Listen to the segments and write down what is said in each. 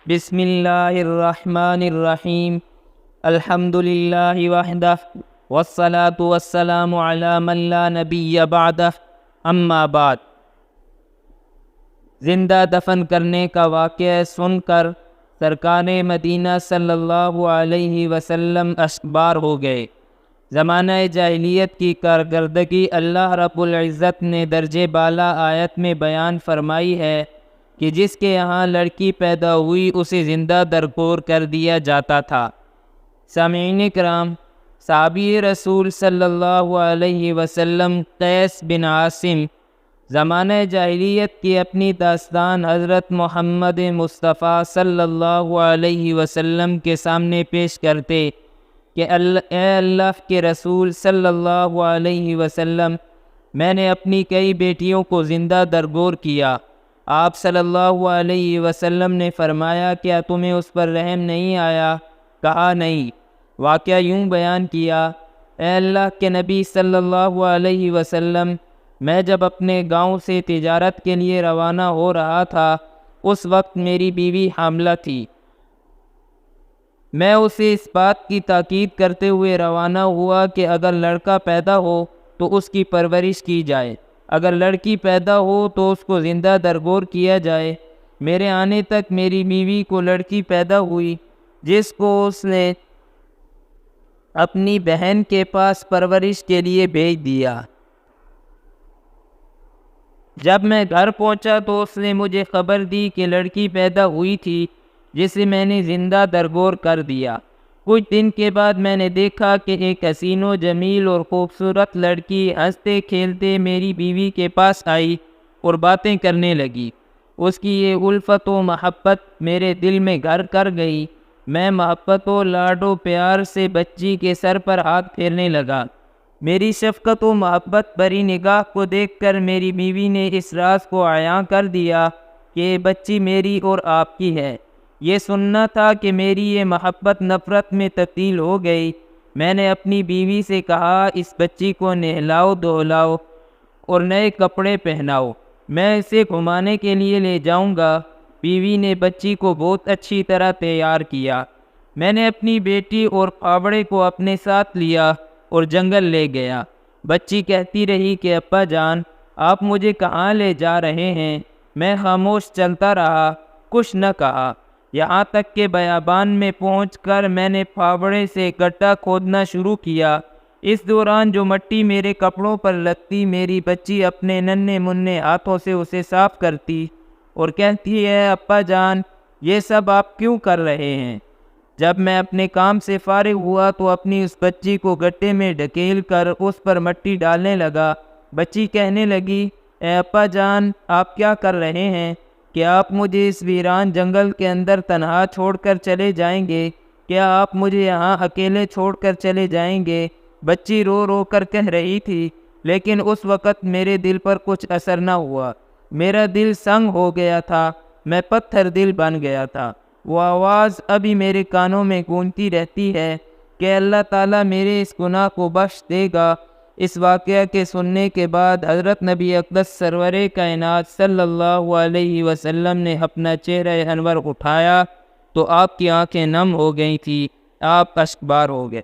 بسم اللہ الرحمن الرحیم الحمد للہ وحدہ والصلاة والسلام علی من لا نبی بعدہ اما بعد۔ زندہ دفن کرنے کا واقعہ سن کر سرکار مدینہ صلی اللہ علیہ وسلم اشکبار ہو گئے۔ زمانہ جاہلیت کی کارکردگی اللہ رب العزت نے درجے بالا آیت میں بیان فرمائی ہے کہ جس کے یہاں لڑکی پیدا ہوئی اسے زندہ درگور کر دیا جاتا تھا۔ سامعین کرام، صحابی رسول صلی اللہ علیہ وسلم قیس بن عاصم زمانہ جاہلیت کی اپنی داستان حضرت محمد مصطفیٰ صلی اللہ علیہ وسلم کے سامنے پیش کرتے کہ اے اللہ کے رسول صلی اللہ علیہ وسلم، میں نے اپنی کئی بیٹیوں کو زندہ درگور کیا۔ آپ صلی اللہ علیہ وسلم نے فرمایا، کیا تمہیں اس پر رحم نہیں آیا؟ کہا نہیں۔ واقعہ یوں بیان کیا، اے اللہ کے نبی صلی اللہ علیہ وسلم، میں جب اپنے گاؤں سے تجارت کے لیے روانہ ہو رہا تھا، اس وقت میری بیوی حاملہ تھی۔ میں اسے اس بات کی تاکید کرتے ہوئے روانہ ہوا کہ اگر لڑکا پیدا ہو تو اس کی پرورش کی جائے، اگر لڑکی پیدا ہو تو اس کو زندہ درگور کیا جائے۔ میرے آنے تک میری بیوی کو لڑکی پیدا ہوئی، جس کو اس نے اپنی بہن کے پاس پرورش کے لیے بھیج دیا۔ جب میں گھر پہنچا تو اس نے مجھے خبر دی کہ لڑکی پیدا ہوئی تھی، جسے میں نے زندہ درگور کر دیا۔ کچھ دن کے بعد میں نے دیکھا کہ ایک حسین و جمیل اور خوبصورت لڑکی ہنستے کھیلتے میری بیوی کے پاس آئی اور باتیں کرنے لگی۔ اس کی یہ الفت و محبت میرے دل میں گھر کر گئی۔ میں محبت و لاڈ و پیار سے بچی کے سر پر ہاتھ پھیرنے لگا۔ میری شفقت و محبت بھری نگاہ کو دیکھ کر میری بیوی نے اس راز کو عیاں کر دیا کہ یہ بچی میری اور آپ کی ہے۔ یہ سننا تھا کہ میری یہ محبت نفرت میں تبدیل ہو گئی۔ میں نے اپنی بیوی سے کہا، اس بچی کو نہلاؤ دھلاؤ اور نئے کپڑے پہناؤ، میں اسے گھمانے کے لیے لے جاؤں گا۔ بیوی نے بچی کو بہت اچھی طرح تیار کیا۔ میں نے اپنی بیٹی اور پھاوڑے کو اپنے ساتھ لیا اور جنگل لے گیا۔ بچی کہتی رہی کہ ابا جان، آپ مجھے کہاں لے جا رہے ہیں؟ میں خاموش چلتا رہا، کچھ نہ کہا، یہاں تک کہ بیابان میں پہنچ کر میں نے پھاوڑے سے گڈھا کھودنا شروع کیا۔ اس دوران جو مٹی میرے کپڑوں پر لگتی، میری بچی اپنے ننھے منھے ہاتھوں سے اسے صاف کرتی اور کہتی ہے، ابا جان، یہ سب آپ کیوں کر رہے ہیں؟ جب میں اپنے کام سے فارغ ہوا تو اپنی اس بچی کو گڈھے میں ڈھکیل کر اس پر مٹی ڈالنے لگا۔ بچی کہنے لگی، اے ابا جان، آپ کیا کر رہے ہیں؟ کیا آپ مجھے اس ویران جنگل کے اندر تنہا چھوڑ کر چلے جائیں گے؟ کیا آپ مجھے یہاں اکیلے چھوڑ کر چلے جائیں گے؟ بچی رو رو کر کہہ رہی تھی، لیکن اس وقت میرے دل پر کچھ اثر نہ ہوا۔ میرا دل سنگ ہو گیا تھا، میں پتھر دل بن گیا تھا۔ وہ آواز ابھی میرے کانوں میں گونجتی رہتی ہے کہ اللہ تعالیٰ میرے اس گناہ کو بخش دے گا۔ اس واقعہ کے سننے کے بعد حضرت نبی اقدس سرور کائنات صلی اللہ علیہ وسلم نے اپنا چہرہ انور اٹھایا تو آپ کی آنکھیں نم ہو گئی تھیں، آپ اشکبار ہو گئے۔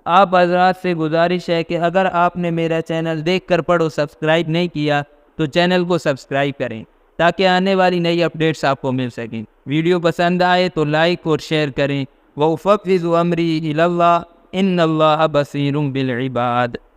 آپ حضرات سے گزارش ہے کہ اگر آپ نے میرا چینل دیکھ کر پڑھو سبسکرائب نہیں کیا تو چینل کو سبسکرائب کریں تاکہ آنے والی نئی اپڈیٹس آپ کو مل سکیں۔ ویڈیو پسند آئے تو لائک اور شیئر کریں۔ وَأُفَوِّضُ أَمْرِي إِلَى اللَّهِ إِنَّ اللَّهَ بَصِيرٌ بِالْعِبَادِ۔